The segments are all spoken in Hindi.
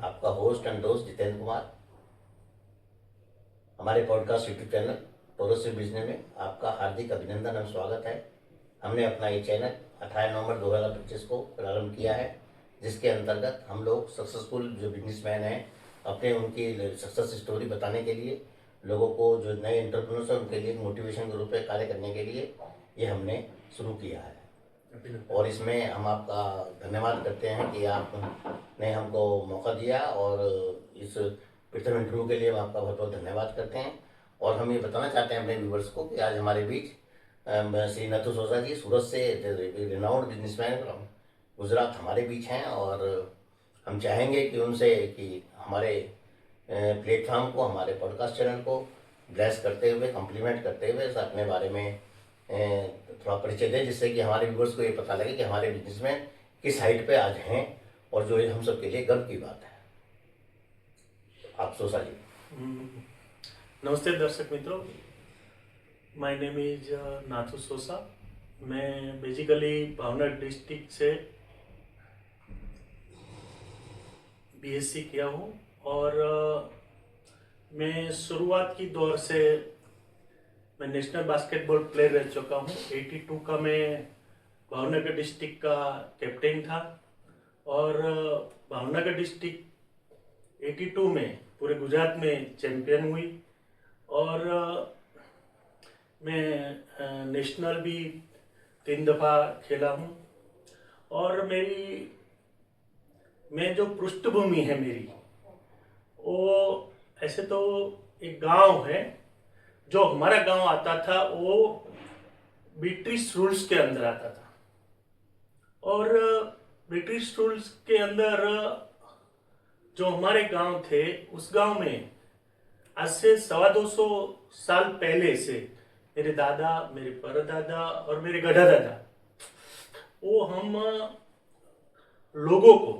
आपका होस्ट एंड दोस्त जितेंद्र कुमार। हमारे podcast YouTube channel progressive business में आपका हार्दिक अभिनंदन एवं स्वागत है। हमने अपना ये चैनल 18 नवंबर 2025 को प्रारंभ किया है, जिसके अंतर्गत हम लोग सक्सेसफुल जो बिजनेसमैन हैं अपने उनकी सक्सेस स्टोरी बताने के लिए, लोगों को जो नए एंटरप्रेन्योर्स हैं उनके लिए मोटिवेशन के रूप में कार्य करने के लिए ये हमने शुरू किया है। और इसमें हम आपका धन्यवाद करते हैं कि आपने हमको मौका दिया, और इस प्रथम इंटरव्यू के लिए हम आपका बहुत बहुत धन्यवाद करते हैं। और हम ये बताना चाहते हैं अपने व्यूवर्स को कि आज हमारे बीच श्री नथु सोसा जी, सूरत से रिनाउंड बिजनेसमैन फ्रॉम गुजरात हमारे बीच हैं। और हम चाहेंगे कि उनसे कि हमारे प्लेटफॉर्म को, हमारे पॉडकास्ट चैनल को ब्लेस करते हुए, कम्प्लीमेंट करते हुए अपने बारे में थोड़ा परिचय दें, जिससे कि हमारे व्यूवर्स को ये पता लगे कि हमारे बिजनेसमैन किस हाइट पे आज हैं, और जो ये हम सब के लिए गर्व की बात है। आप सोसा जी। नमस्ते दर्शक मित्रों, माय नेम इज नाथू सोसा। मैं बेसिकली भावनगर डिस्ट्रिक्ट से बीएससी किया हूँ, और मैं शुरुआत की दौर से मैं नेशनल बास्केटबॉल प्लेयर रह चुका हूँ। 82 का मैं भावनगर डिस्ट्रिक्ट का कैप्टन था, और भावनगर डिस्ट्रिक्ट 82 में पूरे गुजरात में चैंपियन हुई। और मैं नेशनल भी 3 दफ़ा खेला हूँ। और मैं जो पृष्ठभूमि है मेरी, वो ऐसे तो एक गांव है, जो हमारा गांव आता था वो ब्रिटिश रूल्स के अंदर आता था। और ब्रिटिश रूल्स के अंदर जो हमारे गांव थे, उस गांव में आज से 250 साल पहले से मेरे दादा, मेरे परदादा और मेरे गढ़ादादा, वो हम लोगों को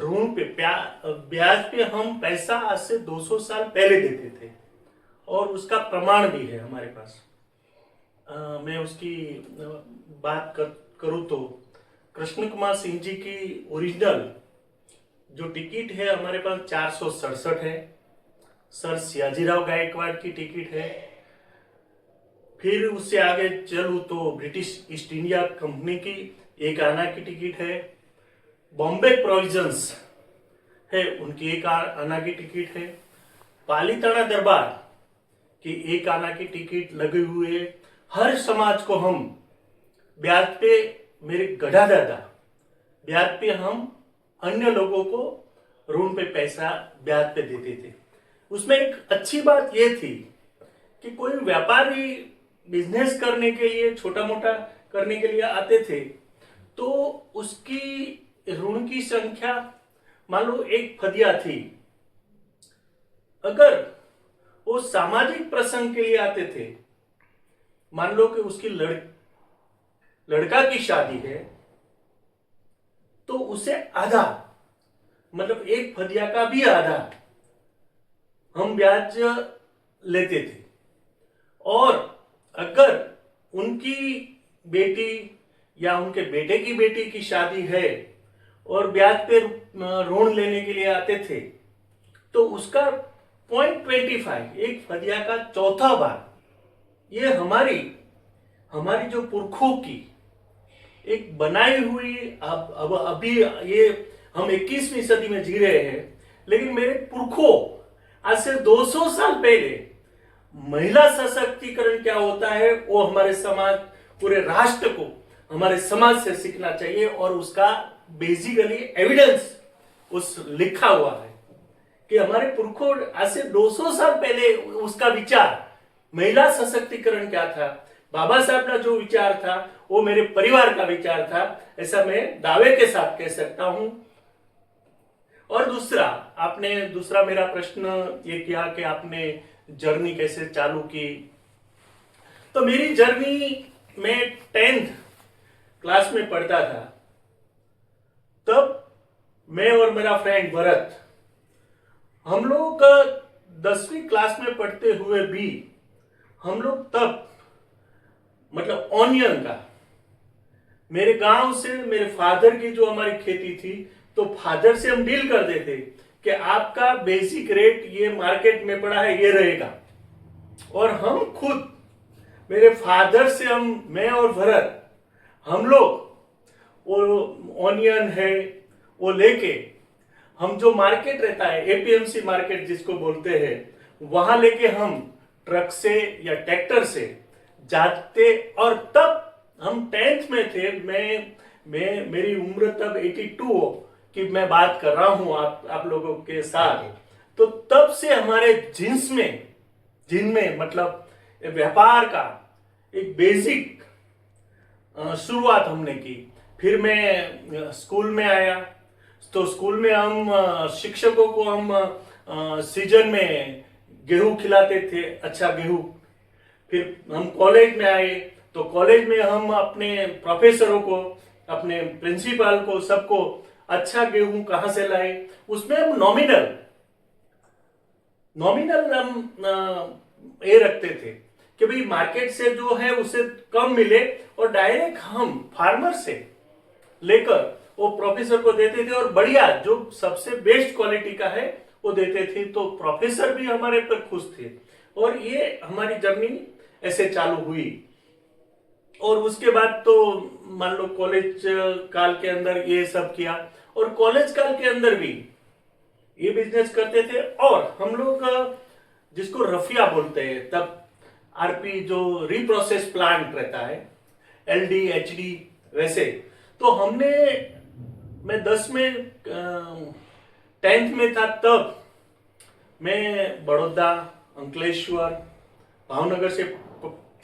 ऋण पे ब्याज पे हम पैसा आज से 200 साल पहले देते थे, और उसका प्रमाण भी है हमारे पास। मैं उसकी बात करूँ तो कृष्ण कुमार सिंह जी की ओरिजिनल जो टिकट है हमारे पास 467 है। सर सियाजीराव गायकवाड़ की टिकट है। फिर उससे आगे चलूँ तो ब्रिटिश ईस्ट इंडिया कंपनी की 1 आना की टिकट है। बॉम्बे प्रोविजंस है, उनकी 1 आना की टिकट है। पालीताना दरबार की 1 आना की टिकट लगी हुई है। हर समाज को हम ब्याज पे, मेरे गढ़ादादा ब्याज पे हम अन्य लोगों को ऋण पे पैसा ब्याज पे देते थे। उसमें एक अच्छी बात यह थी कि कोई व्यापारी बिजनेस करने के लिए, छोटा मोटा करने के लिए आते थे, तो उसकी ऋण की संख्या, मान लो 1 फदिया थी, अगर वो सामाजिक प्रसंग के लिए आते थे, मान लो कि उसकी लड़का की शादी है, तो उसे आधा, मतलब 1 फदिया का भी आधा हम ब्याज लेते थे। और अगर उनकी बेटी या उनके बेटे की बेटी की शादी है और ब्याज पे ऋण लेने के लिए आते थे, तो उसका 0.25, 1 फदिया का चौथा भाग, ये हमारी जो पुरखों की एक बनाई हुई, अब अभी ये हम 21वीं सदी में जी रहे हैं, लेकिन मेरे पुरखों आज से 200 साल पहले महिला सशक्तिकरण क्या होता है वो हमारे समाज, पूरे राष्ट्र को हमारे समाज से सीखना चाहिए। और उसका बेसिकली एविडेंस उस लिखा हुआ है कि हमारे पुरखों आज से 200 साल पहले उसका विचार, महिला सशक्तिकरण क्या था, बाबा साहब का जो विचार था वो मेरे परिवार का विचार था, ऐसा मैं दावे के साथ कह सकता हूं। और दूसरा मेरा प्रश्न ये किया कि आपने जर्नी कैसे चालू की। तो मेरी जर्नी, मैं 10th क्लास में पढ़ता था, तब मैं और मेरा फ्रेंड भरत, हम लोग 10वीं क्लास में पढ़ते हुए भी हम लोग तब, मतलब ऑनियन का, मेरे गांव से मेरे फादर की जो हमारी खेती थी, तो फादर से हम डील करते थे कि आपका बेसिक रेट ये मार्केट में पड़ा है, ये रहेगा। और हम खुद, मेरे फादर से मैं और भरत, हम लोग वो ऑनियन है वो लेके, हम जो मार्केट रहता है एपीएमसी मार्केट जिसको बोलते हैं, वहां लेके हम ट्रक से या ट्रैक्टर से जाते। और तब हम 10th में थे, मैं मेरी उम्र तब 82 की मैं बात कर रहा हूं आप लोगों के साथ। तो तब से हमारे जिनमें मतलब व्यापार का एक बेसिक शुरुआत हमने की। फिर मैं स्कूल में आया, तो स्कूल में हम शिक्षकों को हम सीजन में गेहूं खिलाते थे, अच्छा गेहूं। फिर हम कॉलेज में आए, तो कॉलेज में हम अपने प्रोफेसरों को, अपने प्रिंसिपल को, सबको अच्छा गेहूं कहां से लाए, उसमें हम नॉमिनल हम ये रखते थे कि भाई मार्केट से जो है उसे कम मिले, और डायरेक्ट हम फार्मर से लेकर वो प्रोफेसर को देते थे, और बढ़िया जो सबसे बेस्ट क्वालिटी का है वो देते थे। तो प्रोफेसर भी हमारे पर खुश थे, और ये हमारी जर्नी ऐसे चालू हुई। और उसके बाद तो मान लो कॉलेज काल के अंदर ये सब किया, और कॉलेज काल के अंदर भी ये बिजनेस करते थे। और हम लोग जिसको रफिया बोलते हैं, तब आरपी जो रिप्रोसेस प्लांट रहता है, एलडी एचडी, वैसे तो मैं 10 में 10th में था, तब मैं बड़ौदा, अंकलेश्वर, भावनगर से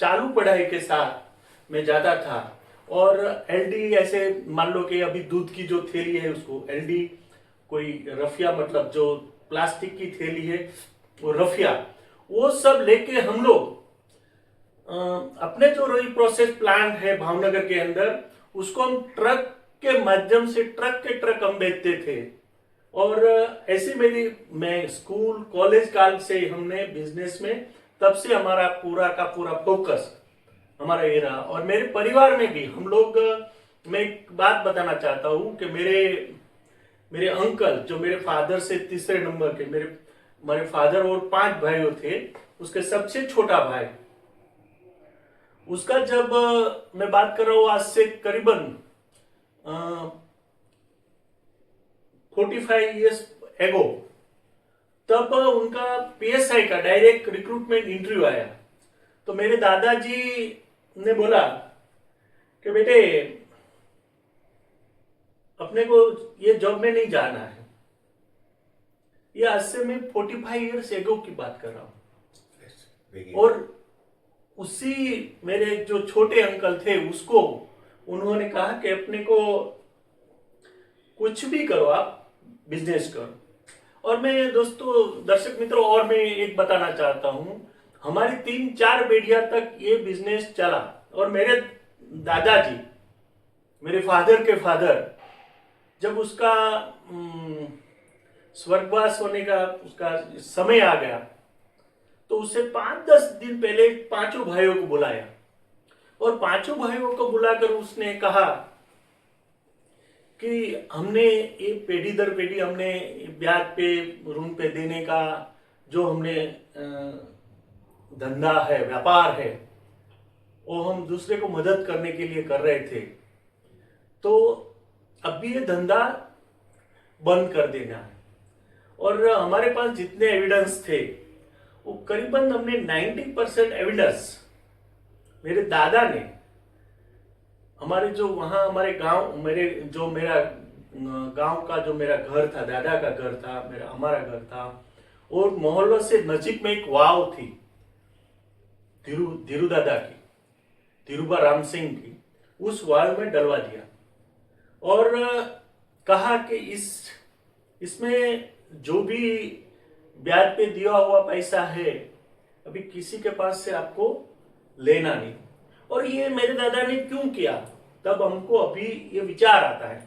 चालू पढ़ाई के साथ मैं जाता था। और एलडी ऐसे मान लो कि अभी दूध की जो थैली है उसको एलडी, कोई रफिया मतलब जो प्लास्टिक की थैली है वो रफिया, वो सब लेके हम लोग अपने जो प्रोसेस प्लांट है भावनगर के अंदर, उसको हम ट्रक के माध्यम से ट्रक हम बेचते थे। और ऐसे मैं स्कूल कॉलेज काल से हमने बिजनेस में, तब से हमारा पूरा का पूरा फोकस हमारा ये रहा। और मेरे परिवार में भी हम लोग, मैं एक बात बताना चाहता हूं कि मेरे अंकल जो मेरे फादर से तीसरे नंबर के, मेरे फादर और 5 भाइयों थे, उसके सबसे छोटा भाई, उसका जब मैं बात कर रहा हूं आज से करीबन 45 इयर्स एगो, तब उनका पीएसआई का डायरेक्ट रिक्रूटमेंट इंटरव्यू आया। तो मेरे दादाजी ने बोला कि बेटे अपने को ये जॉब में नहीं जाना है। ये आज से मैं 45 इयर्स एगो की बात कर रहा हूं। और उसी मेरे जो छोटे अंकल थे उसको उन्होंने कहा कि अपने को कुछ भी करो, आप बिजनेस करो। और मैं दोस्तों, दर्शक मित्रों, और मैं एक बताना चाहता हूं, हमारी 3-4 पीढ़ियां तक ये बिजनेस चला। और मेरे दादाजी, मेरे फादर के फादर, जब उसका स्वर्गवास होने का उसका समय आ गया, तो उसे 5-10 दिन पहले 5 भाइयों को बुलाया, और 5 भाइयों को बुलाकर उसने कहा कि हमने ये पीढ़ी दर पीढ़ी हमने ब्याज पे, रूम पे देने का जो हमने धंधा है, व्यापार है, वो हम दूसरे को मदद करने के लिए कर रहे थे। तो अब भी ये धंधा बंद कर देना है। और हमारे पास जितने एविडेंस थे वो करीबन हमने 90% एविडेंस मेरे दादा ने, हमारे जो वहां हमारे गांव, मेरा गांव का जो मेरा घर था, दादा का घर था, हमारा घर था, और मोहल्ला से नजीक में एक वाव थी धीरू दादा की, धीरूबा राम सिंह की, उस वाव में डलवा दिया। और कहा कि इसमें जो भी ब्याज पे दिया हुआ पैसा है अभी किसी के पास से आपको लेना नहीं। और ये मेरे दादा ने क्यों किया, तब हमको अभी ये विचार आता है।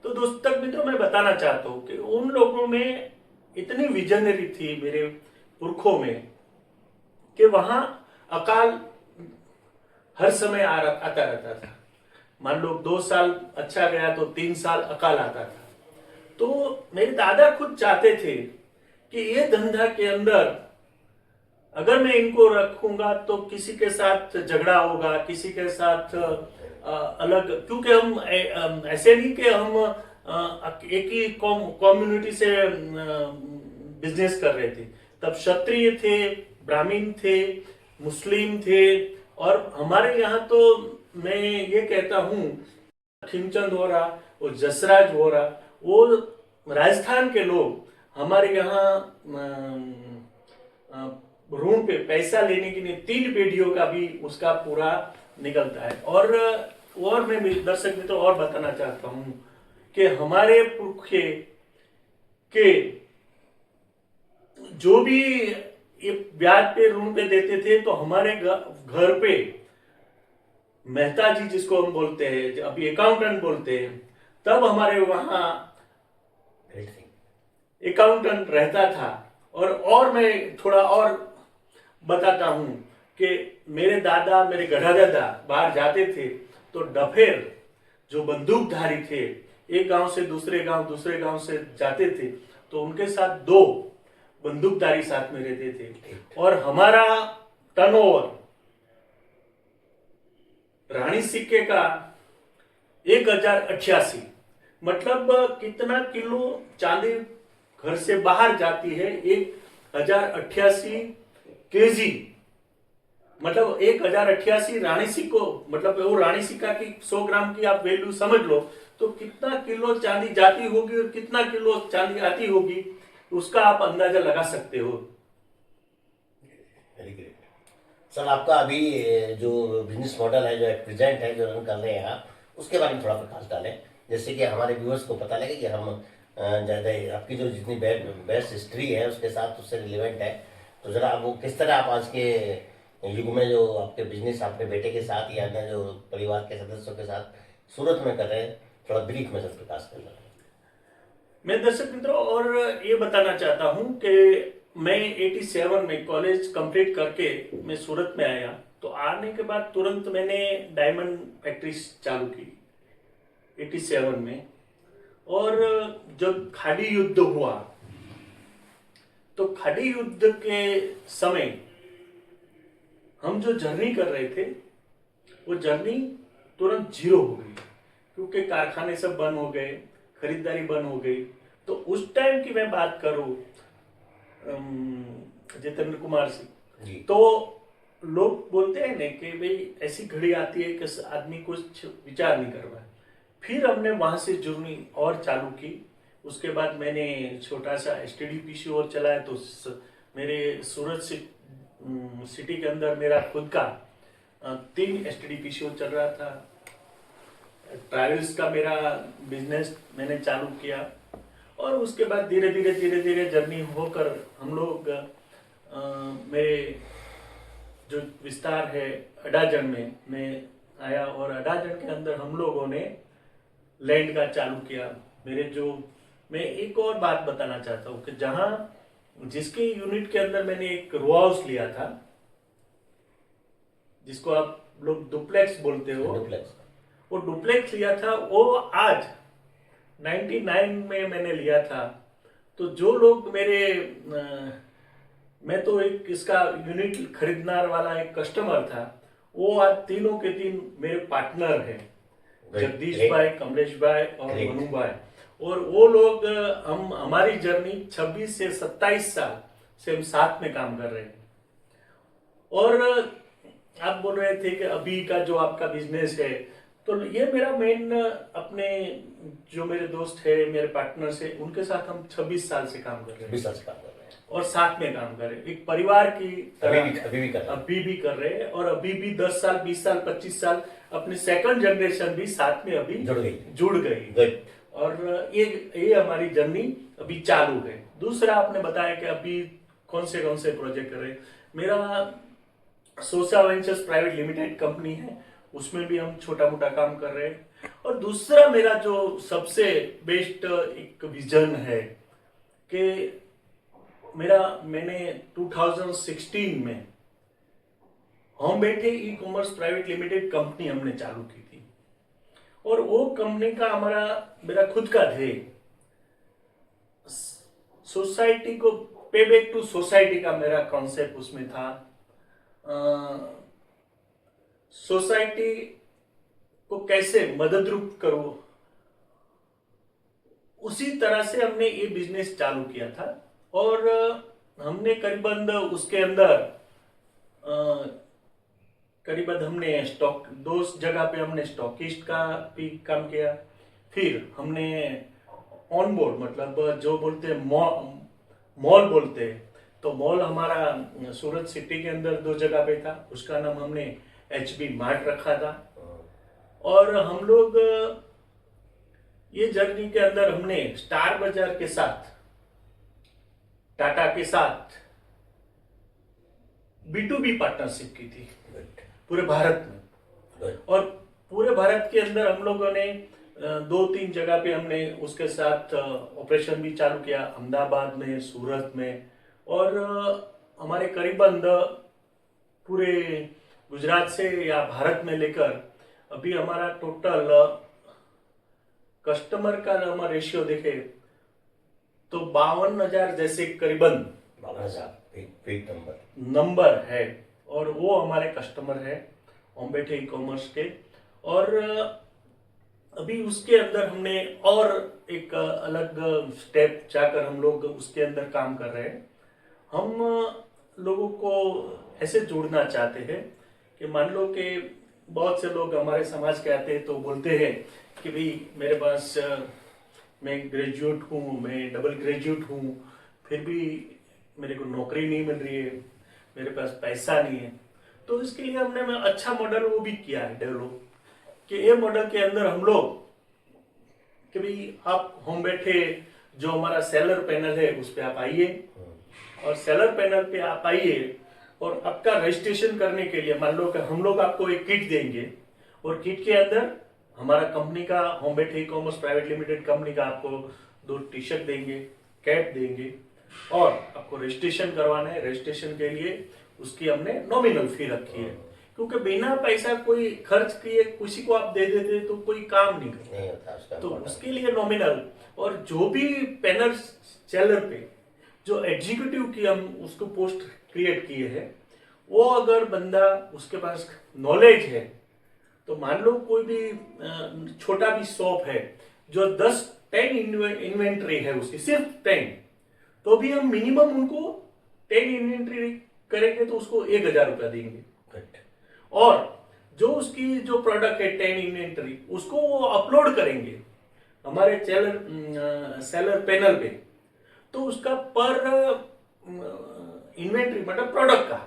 तो दोस्तों मित्रों, मैं बताना चाहता हूं कि उन लोगों में इतनी विजनरी थी मेरे पुरखों में कि वहां अकाल हर समय आता रहता था। मान लो 2 साल अच्छा गया तो 3 साल अकाल आता था। तो मेरे दादा खुद चाहते थे कि ये धंधा के अंदर अगर मैं इनको रखूंगा तो किसी के साथ झगड़ा होगा, किसी के साथ अलग, क्योंकि हम ऐसे नहीं कि हम एक ही कम्युनिटी से बिजनेस कर रहे थे। तब क्षत्रिय थे, ब्राह्मण थे, मुस्लिम थे, और हमारे यहाँ तो मैं ये कहता हूँ खिमचंद हो रहा और जसराज हो रहा, वो राजस्थान के लोग हमारे यहाँ ऋण पे पैसा लेने के लिए 3 पीढ़ियों का भी उसका पूरा निकलता है। और मैं दर्शक मित्रों और बताना चाहता हूं कि हमारे पुरखे के जो भी ये ब्याज पे ऋण पे देते थे, तो हमारे घर पे मेहता जी जिसको हम बोलते हैं, अभी अकाउंटेंट बोलते हैं, तब हमारे वहां अकाउंटेंट रहता था। और मैं थोड़ा और बताता हूं कि मेरे दादा, मेरे गढ़ादादा बाहर जाते थे तो डफेर जो बंदूकधारी थे, एक गांव से दूसरे गांव से जाते थे, तो उनके साथ 2 बंदूकधारी साथ में रहते थे। और हमारा टर्नओवर रानी सिक्के का 1088, मतलब कितना किलो चांदी घर से बाहर जाती है, 1088 केजी, मतलब 1088 रानी सिक्को, मतलब वो रानी सिक्का की 100 ग्राम की आप वैल्यू समझ लो, तो कितना किलो चांदी जाती होगी और कितना किलो चांदी आती होगी, उसका आप अंदाजा लगा सकते हो। Very great sir. आपका अभी जो बिजनेस मॉडल है, जो प्रेजेंट है, जो रन कर रहे हैं आप, उसके बारे में थोड़ा प्रकाश डालें, जैसे कि हमारे व्यूअर्स को पता लगे कि हम ज़्यादा आपकी जो जितनी बेस्ट हिस्ट्री है उसके साथ उससे रिलेवेंट है। तो ज़रा वो किस तरह आप आज के युग में जो आपके बिजनेस आपके बेटे के साथ या अन्य जो परिवार के सदस्यों के साथ सूरत में कर रहे हैं, थोड़ा ब्रीफ में सर प्रकाश कर रहे हैं। मैं दर्शक मित्रों और ये बताना चाहता हूं कि मैं 87 में कॉलेज कंप्लीट करके मैं सूरत में आया, तो आने के बाद तुरंत मैंने डायमंड फैक्ट्री चालू की 87 में। और जब खाड़ी युद्ध हुआ, तो खाड़ी युद्ध के समय हम जो जर्नी कर रहे थे, वो जर्नी तुरंत 0 हो गई, क्योंकि कारखाने सब बंद हो गए, खरीदारी बंद हो गई। तो उस टाइम की मैं बात करूं जितेंद्र कुमार सिंह, तो लोग बोलते हैं ना कि भाई ऐसी घड़ी आती है कि आदमी कुछ विचार नहीं कर रहा है। फिर हमने वहां से जर्नी और चालू की। उसके बाद मैंने छोटा सा STD और चलाया, तो मेरे सूरत सिटी के अंदर मेरा खुद का 3 STD चल रहा था। ट्रैवल्स का मेरा बिजनेस मैंने चालू किया, और उसके बाद धीरे धीरे जर्नी होकर हम लोग मेरे जो विस्तार है अडाजन में मैं आया, और अडाजन के अंदर हम लोगों ने लैंड का चालू किया। मैं एक और बात बताना चाहता हूँ कि जिसके यूनिट के अंदर मैंने एक रो हाउस लिया था, जिसको आप लोग डुप्लेक्स बोलते हो, वो डुप्लेक्स लिया था, वो आज 99 में मैंने लिया था। तो जो लोग मैं तो एक इसका यूनिट खरीदने वाला एक कस्टमर था, वो आज तीनों के 3 मेरे पार्टनर हैं, जगदीश भाई, कमलेश भाई और मनु भाई। और वो लोग हमारी जर्नी 26 से 27 साल से हम साथ में काम कर रहे हैं। और आप बोल रहे थे कि अभी का जो आपका बिजनेस है, तो ये मेरा मेन अपने जो मेरे दोस्त है, मेरे पार्टनर्स है, उनके साथ हम 26 साल से काम कर रहे हैं। 26 साल से काम कर रहे हैं और साथ में काम कर रहे हैं, एक परिवार की तरह अभी भी कर रहे हैं। और अभी भी 10 साल, 20 साल, 25 साल अपनी सेकंड जनरेशन भी साथ में अभी जुड़ गई। और ये हमारी जर्नी अभी चालू है। दूसरा आपने बताया कि अभी कौन से प्रोजेक्ट कर रहे हैं। मेरा सोशा वेंचर्स प्राइवेट लिमिटेड कंपनी है, उसमें भी हम छोटा मोटा काम कर रहे हैं। और दूसरा मेरा जो सबसे बेस्ट एक विजन है कि मैंने 2016 में होम बैठे e commerce private limited company हमने चालू की थी। और वो कंपनी का मेरा खुद का ध्येय सोसाइटी को पे बैक टू सोसाइटी का मेरा कॉन्सेप्ट उसमें था। सोसाइटी को कैसे मदद रूप करो, उसी तरह से हमने ये बिजनेस चालू किया था। और हमने करीबन उसके अंदर करीबन हमने स्टॉक 2 जगह पे हमने स्टॉकिस्ट का भी काम किया। फिर हमने ऑन बोर्ड, मतलब जो बोलते हैं मॉल बोलते हैं, तो मॉल हमारा सूरत सिटी के अंदर 2 जगह पे था, उसका नाम हमने HB मार्ट रखा था। और हम लोग ये जर्नी के अंदर हमने स्टार बाजार के साथ, टाटा के साथ B2B पार्टनरशिप की थी पूरे भारत में। और पूरे भारत के अंदर हम लोगों ने 2-3 जगह पे हमने उसके साथ ऑपरेशन भी चालू किया, अहमदाबाद में, सूरत में। और हमारे करीबन पूरे गुजरात से या भारत में लेकर अभी हमारा टोटल कस्टमर का हमारा रेशियो देखे तो 52,000 जैसे करीबन 52,000 नंबर है, और वो हमारे कस्टमर है ओम्बेटे ई कॉमर्स के। और अभी उसके अंदर हमने और एक अलग स्टेप जाकर हम लोग उसके अंदर काम कर रहे हैं। हम लोगों को ऐसे जोड़ना चाहते हैं कि मान लो कि बहुत से लोग हमारे समाज के आते हैं तो बोलते हैं कि भाई मेरे पास मैं ग्रेजुएट हूँ, मैं डबल ग्रेजुएट हूँ, फिर भी मेरे को नौकरी नहीं मिल रही है, मेरे पास पैसा नहीं है। तो इसके लिए हमने अच्छा मॉडल वो भी किया है डेवलप, कि ये मॉडल के अंदर हम लोग कि भाई आप होम बैठे जो हमारा सेलर पैनल है उस पर आप आइए, और सेलर पैनल पे आप आइए और आपका रजिस्ट्रेशन करने के लिए मान लो कि हम लोग आपको एक किट देंगे, और किट के अंदर हमारा कंपनी का होम बैठे e commerce private limited company का आपको 2 टी-शर्ट देंगे, कैप देंगे, और आपको रजिस्ट्रेशन करवाना है। रजिस्ट्रेशन के लिए उसकी हमने नॉमिनल फी रखी है, क्योंकि बिना पैसा कोई खर्च किए किसी को आप दे देते तो कोई काम नहीं करता, तो उसके लिए नॉमिनल। और जो भी पैनल सेलर पे जो एग्जीक्यूटिव की हम उसको पोस्ट क्रिएट किए हैं, वो अगर बंदा उसके पास नॉलेज है, तो मान लो कोई भी छोटा भी शॉप है जो 10 इन्वेंट्री है उसकी, सिर्फ 10, तो भी हम मिनिमम उनको 10 इन्वेंट्री करेंगे तो उसको 1,000 रुपया देंगे। और जो उसकी जो प्रोडक्ट है 10 इन्वेंट्री, उसको वो अपलोड करेंगे हमारे सेलर पैनल पे, तो उसका पर इन्वेंट्री मतलब प्रोडक्ट का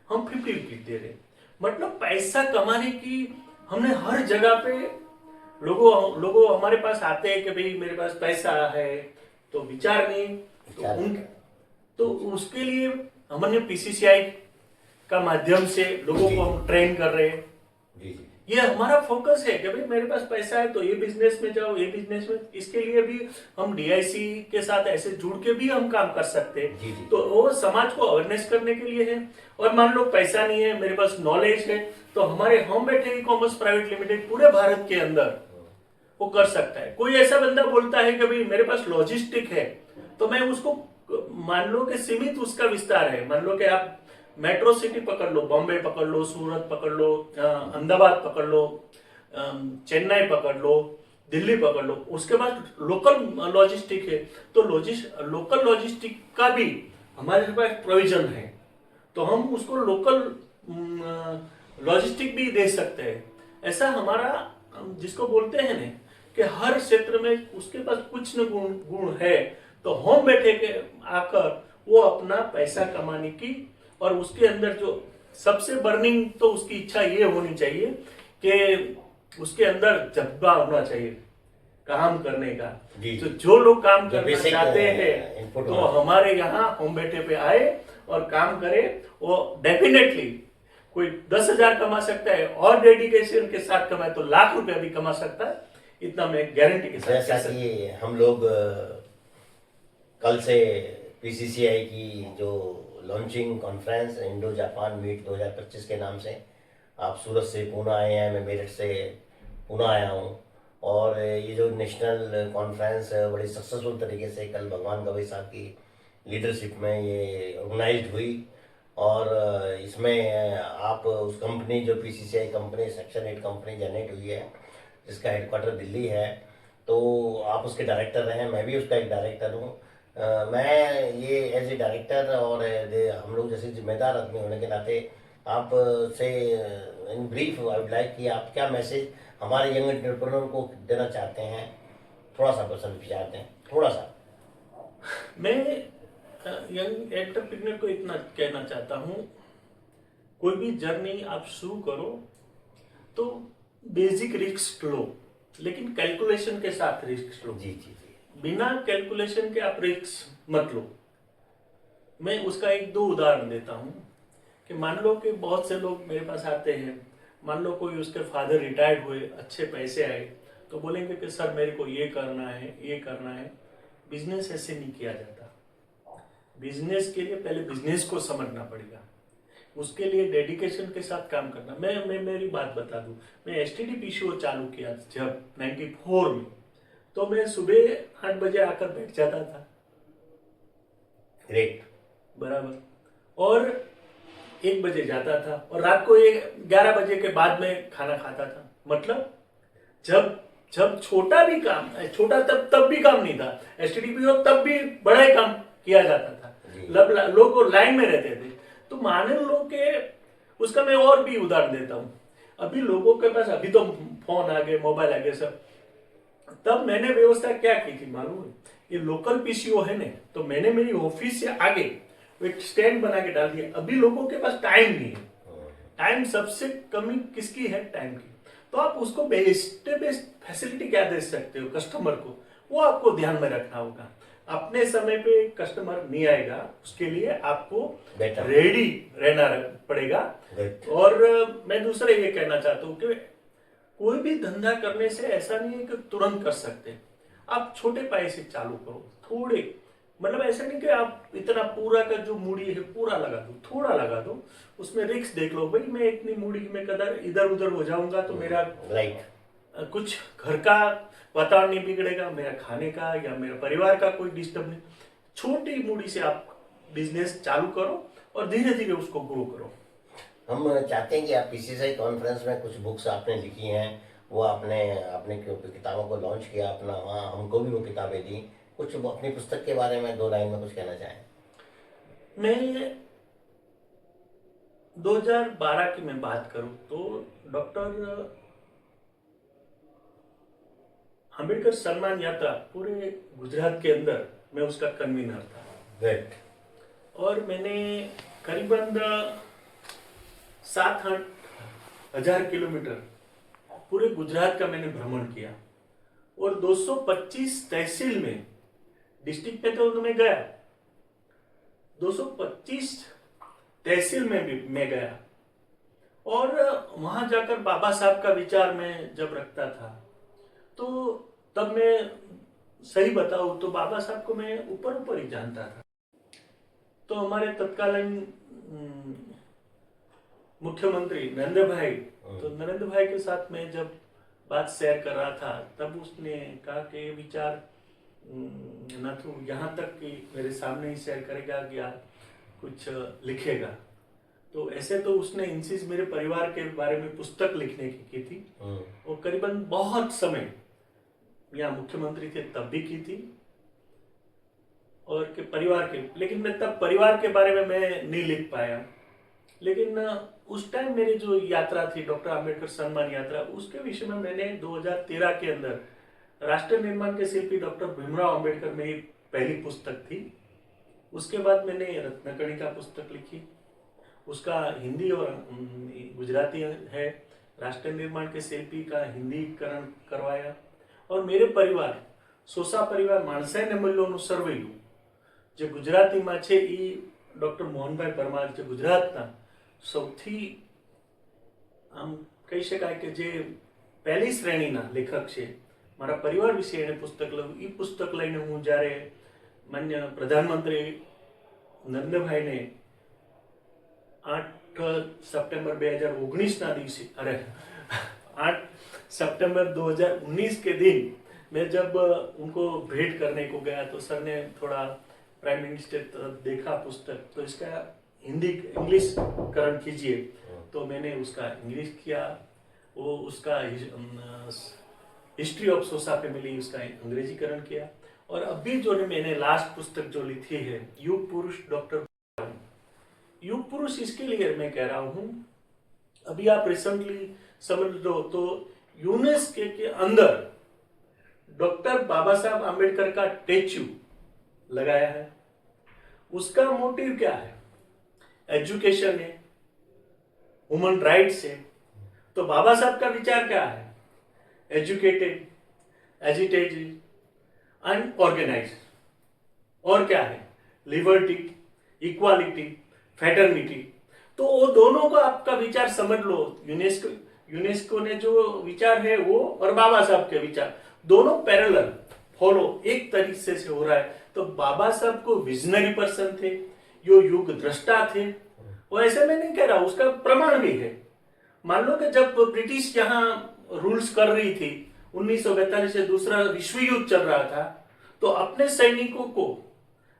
हम 50 रुपीज दे रहे। मतलब पैसा कमाने की हमने हर जगह पे लोगों हमारे पास आते हैं कि भाई मेरे पास पैसा है, तो विचार नहीं, तो उसके लिए हमने PCCI का माध्यम से लोगों को हम ट्रेन कर रहे हैं। ये हमारा फोकस है कि भाई मेरे पास पैसा है तो ये बिजनेस में जाओ, ये बिजनेस में। इसके लिए भी हम DIC के साथ ऐसे जुड़ के भी हम काम कर सकते हैं। तो वो समाज को अवेयरनेस करने के लिए है। और मान लो पैसा नहीं है, मेरे पास नॉलेज है, तो हमारे होम बैठे ई कॉमर्स प्राइवेट लिमिटेड पूरे भारत के अंदर वो कर सकता है। कोई ऐसा बंदा बोलता है कि भाई मेरे पास लॉजिस्टिक है, तो मैं उसको मान लो कि सीमित उसका विस्तार है, मान लो कि आप मेट्रो सिटी पकड़ लो, बॉम्बे पकड़ लो, सूरत पकड़ लो, अहमदाबाद पकड़ लो, चेन्नई पकड़ लो, दिल्ली पकड़ लो, उसके बाद लोकल लॉजिस्टिक है, तो लोकल लॉजिस्टिक का भी हमारे पास प्रोविजन है, तो हम उसको लोकल लॉजिस्टिक भी दे सकते हैं। ऐसा हमारा जिसको बोलते हैं ना कि हर क्षेत्र में उसके पास कुछ न गुण है, तो होम बैठे के आकर वो अपना पैसा कमाने की, और उसके अंदर जो सबसे बर्निंग तो उसकी इच्छा ये होनी चाहिए कि उसके अंदर जज्बा होना चाहिए काम करने का। तो जो लोग काम करना चाहते हैं तो हमारे यहाँ होम बैठे पे आए और काम करे, वो डेफिनेटली कोई 10,000 कमा सकता है, और डेडिकेशन के साथ कमाए तो लाख रुपया भी कमा सकता है, इतना मैं गारंटी के साथ। जैसा कि हम लोग कल से PCCI की जो launching conference Indo Japan meet 2025 के नाम से आप सूरत से पुणे आए हैं, मैं मेरठ से पुणे आया हूँ, और ये जो नेशनल कॉन्फ्रेंस बड़ी सक्सेसफुल तरीके से कल भगवान गवई साहब की लीडरशिप में ये ऑर्गेनाइज हुई। और इसमें आप उस कंपनी जो PCCI company section 8 company generate हुई है जिसका हेडक्वार्टर दिल्ली है, तो आप उसके डायरेक्टर हैं, मैं भी उसका एक डायरेक्टर हूँ। मैं ये एज ए डायरेक्टर और हम लोग जैसे जिम्मेदार आदमी होने के नाते आप से in brief I would like कि आप क्या मैसेज हमारे यंग एंटरप्रेन्योर को देना चाहते हैं, थोड़ा सा पर्सन विचार दें, थोड़ा सा। मैं यंग एंटरप्रेन्योर को इतना कहना चाहता हूँ, कोई भी जर्नी आप शुरू करो तो बेसिक रिस्क लो, लेकिन कैलकुलेशन के साथ रिस्क लो। जी जी जी। बिना कैलकुलेशन के आप रिस्क मत लो। मैं उसका एक दो उदाहरण देता हूँ कि मान लो कि बहुत से लोग मेरे पास आते हैं, मान लो कोई उसके फादर रिटायर्ड हुए, अच्छे पैसे आए, तो बोलेंगे कि सर मेरे को ये करना है, ये करना है। बिजनेस ऐसे नहीं किया जाता। बिजनेस के लिए पहले बिजनेस को समझना पड़ेगा, उसके लिए डेडिकेशन के साथ काम करना। मैं मेरी बात बता दूं, मैं एसटीडी पीसीओ चालू किया जब 94 में, तो मैं सुबह 8 बजे आकर बैठ जाता था। ग्रेट। बराबर। और 1 बजे जाता था और रात को 11 बजे के बाद में खाना खाता था। मतलब जब जब छोटा भी काम, छोटा तब भी काम नहीं था, एसटीडीपीओ तब भी बड़ा ही काम किया जाता था। लोग लाइन में रहते थे। तो मान लो कि उसका मैं और भी उदाहरण देता हूँ। अभी लोगों के पास अभी तो फोन आ गए, मोबाइल आ गए सब, तब मैंने व्यवस्था क्या की थी मालूम है? ये लोकल पीसीओ है ना, तो मैंने मेरी ऑफिस से आगे एक स्टैंड बना के डाल दिया। अभी लोगों के पास टाइम नहीं है। टाइम सबसे कमी किसकी है? टाइम की। तो आप उसको बेस्ट बेस्ट फैसिलिटी क्या दे सकते हो कस्टमर को, वो आपको ध्यान में रखना होगा। अपने समय पे कस्टमर नहीं आएगा, उसके लिए आपको रेडी रहना पड़ेगा। और मैं दूसरा ये कहना चाहता हूँ कि कोई भी धंधा करने से ऐसा नहीं है कि तुरंत कर सकते। आप छोटे पाए से चालू करो, थोड़े, मतलब ऐसा नहीं कि आप इतना पूरा का जो मूड़ी है पूरा लगा दो, थोड़ा लगा दो। उसमें रिस्क देख लो, भाई मैं इतनी मूड़ी में कदर इधर उधर हो जाऊंगा तो मेरा कुछ घर का वातावरण नहीं बिगड़ेगा, मेरा खाने का या मेरा परिवार का कोई डिस्टर्ब नहीं। छोटी मूड़ी से आप बिजनेस चालू करो और धीरे धीरे उसको ग्रो करो। हम चाहते हैं कि आप पीसीसीआई कॉन्फ्रेंस में कुछ बुक्स आपने लिखी हैं, वो आपने अपने किताबों को लॉन्च किया अपना, वहाँ हमको भी वो किताबें दी, कुछ अपनी पुस्तक के बारे में 2 लाइन में कुछ कहना चाहें? मैं 2012 की मैं बात करूं तो डॉक्टर अंबेडकर सम्मान यात्रा पूरे गुजरात के अंदर मैं उसका कन्वीनर था। ग्रेट। और मैंने करीबन 7-8 हजार किलोमीटर पूरे गुजरात का मैंने भ्रमण किया और 225 तहसील में, डिस्ट्रिक्ट में तो मैं गया, 225 तहसील में भी मैं गया। और वहां जाकर बाबा साहब का विचार मैं जब रखता था, तो तब मैं सही बताऊं तो बाबा साहब को मैं ऊपर ऊपर ही जानता था। तो हमारे तत्कालीन मुख्यमंत्री नरेंद्र भाई, तो नरेंद्र भाई के साथ मैं जब बात शेयर कर रहा था, तब उसने कहा कि विचार ना तो यहाँ तक कि मेरे सामने ही शेयर करेगा या कुछ लिखेगा। तो ऐसे तो उसने इंसिस मेरे परिवार के बारे में पुस्तक लिखने की थी, और करीबन बहुत समय यहाँ मुख्यमंत्री थे तब भी की थी, और के परिवार के, लेकिन मैं तब परिवार के बारे में मैं नहीं लिख पाया। लेकिन उस टाइम मेरी जो यात्रा थी डॉक्टर अंबेडकर सम्मान यात्रा, उसके विषय में मैंने 2013 के अंदर राष्ट्र निर्माण के शिल्पी डॉक्टर भीमराव अंबेडकर मेरी पहली पुस्तक थी। उसके बाद मैंने रत्नकणिका पुस्तक लिखी, उसका हिंदी और गुजराती है। राष्ट्र निर्माण के शिल्पी का हिंदीकरण करवाया। और मेरे परिवार सोसा परिवार माणसाई ने मूल्योનું સરવૈયું જે ગુજરાતીમાં છે એ ડોક્ટર મોહનભાઈ પરમાર જે ગુજરાતના સૌથી આમ કહી શકાય કે જે પહેલી શ્રેણીના લેખક છે, મારા પરિવાર વિશે એને પુસ્તક લખ્યું। એ પુસ્તક લઈને હું જ્યારે માન્ય પ્રધાનમંત્રી નરેન્દ્રભાઈને 8 સપ્ટેમ્બર 2019ના દિવસે 8 सितंबर 2019 के दिन मैं जब उनको भेंट करने को गया तो सर ने थोड़ा प्राइम मिनिस्टर तरफ देखा पुस्तक, तो इसका हिंदी इंग्लिश करण कीजिए, तो मैंने उसका इंग्लिश किया, वो उसका हिस्ट्री ऑफ सोसा फैमिली उसका अंग्रेजीकरण किया, और अभी जो मैंने लास्ट पुस्तक जो लिखी है युग पुरुष डॉक्टर युग पुरुष, इसके लिए मैं कह रहा हूं, अभी आप रिसेंटली समझ लो तो यूनेस्को के अंदर डॉक्टर बाबा साहब आम्बेडकर का स्टैच्यू लगाया है। उसका मोटिव क्या है? एजुकेशन है, ह्यूमन राइट्स है। तो बाबा साहब का विचार क्या है? Educated, agitated and organised. और क्या है? Liberty, equality, fraternity. तो वो दोनों का आपका विचार समझ लो। यूनेस्को ने जो विचार है वो, और बाबा साहब के विचार, दोनों पैरेलल फॉलो एक तरीके से हो रहा है। तो बाबा साहब को विजनरी पर्सन थे, यो युग दृष्टा थे। वो ऐसे में नहीं कह रहा, उसका प्रमाण भी है। मान लो कि जब ब्रिटिश यहाँ रूल्स कर रही थी, 1942 से दूसरा विश्व युद्ध चल रहा था, तो अपने सैनिकों को,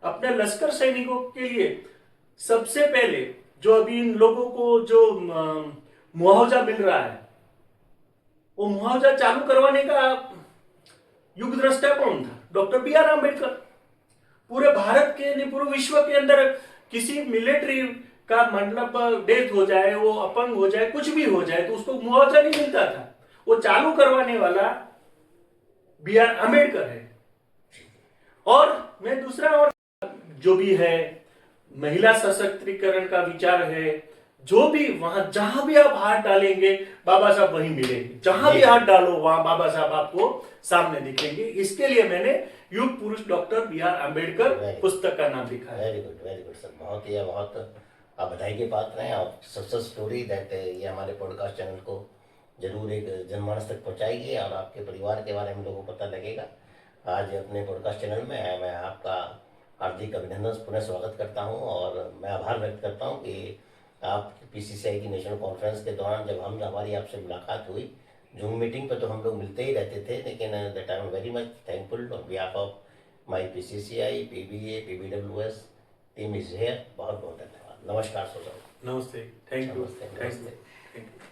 अपने लश्कर सैनिकों के लिए सबसे पहले जो अभी इन लोगों को जो मुआवजा मिल रहा है, वो मुआवजा चालू करवाने का युग दृष्टा कौन था? डॉक्टर बी.आर. आम्बेडकर। पूरे भारत के नहीं, पूरे विश्व के अंदर किसी मिलिट्री का मतलब डेथ हो जाए, वो अपंग हो जाए, कुछ भी हो जाए, तो उसको मुआवजा नहीं मिलता था। वो चालू करवाने वाला बी.आर. आम्बेडकर है। और मैं दूसरा, और जो भी है महिला सशक्तिकरण का विचार है, जो भी वहां जहां भी आप हाथ डालेंगे बाबा साहब वहीं मिलेंगे। जहां भी हाथ डालो वहां बाबा साहब आपको सामने दिखेंगे। इसके लिए मैंने युग पुरुष डॉक्टर बी.आर. आम्बेडकर पुस्तक का नाम लिखा है। वेरी गुड सर, बहुत आप बधाई के पात्र हैं। और सक्सेस स्टोरी दैट ये हमारे पॉडकास्ट चैनल को जरूर एक जनमानस तक पहुंचाएगी, और आपके परिवार के बारे में लोगों को पता लगेगा। आज अपने पॉडकास्ट चैनल में मैं आपका हार्दिक अभिनंदन, पुनः स्वागत करता हूं, और मैं आभार व्यक्त करता हूं कि आप पीसीसीआई की नेशनल कॉन्फ्रेंस के दौरान जब हमारी आपसे मुलाकात हुई जूम मीटिंग पर, तो हम लोग मिलते ही रहते थे, लेकिन that I am very much thankful on behalf of my PCCI, PBA, PBWS team is here. बहुत बहुत धन्यवाद। नमस्कार सोचा। नमस्ते, थैंक यू, नमस्ते। Thank you.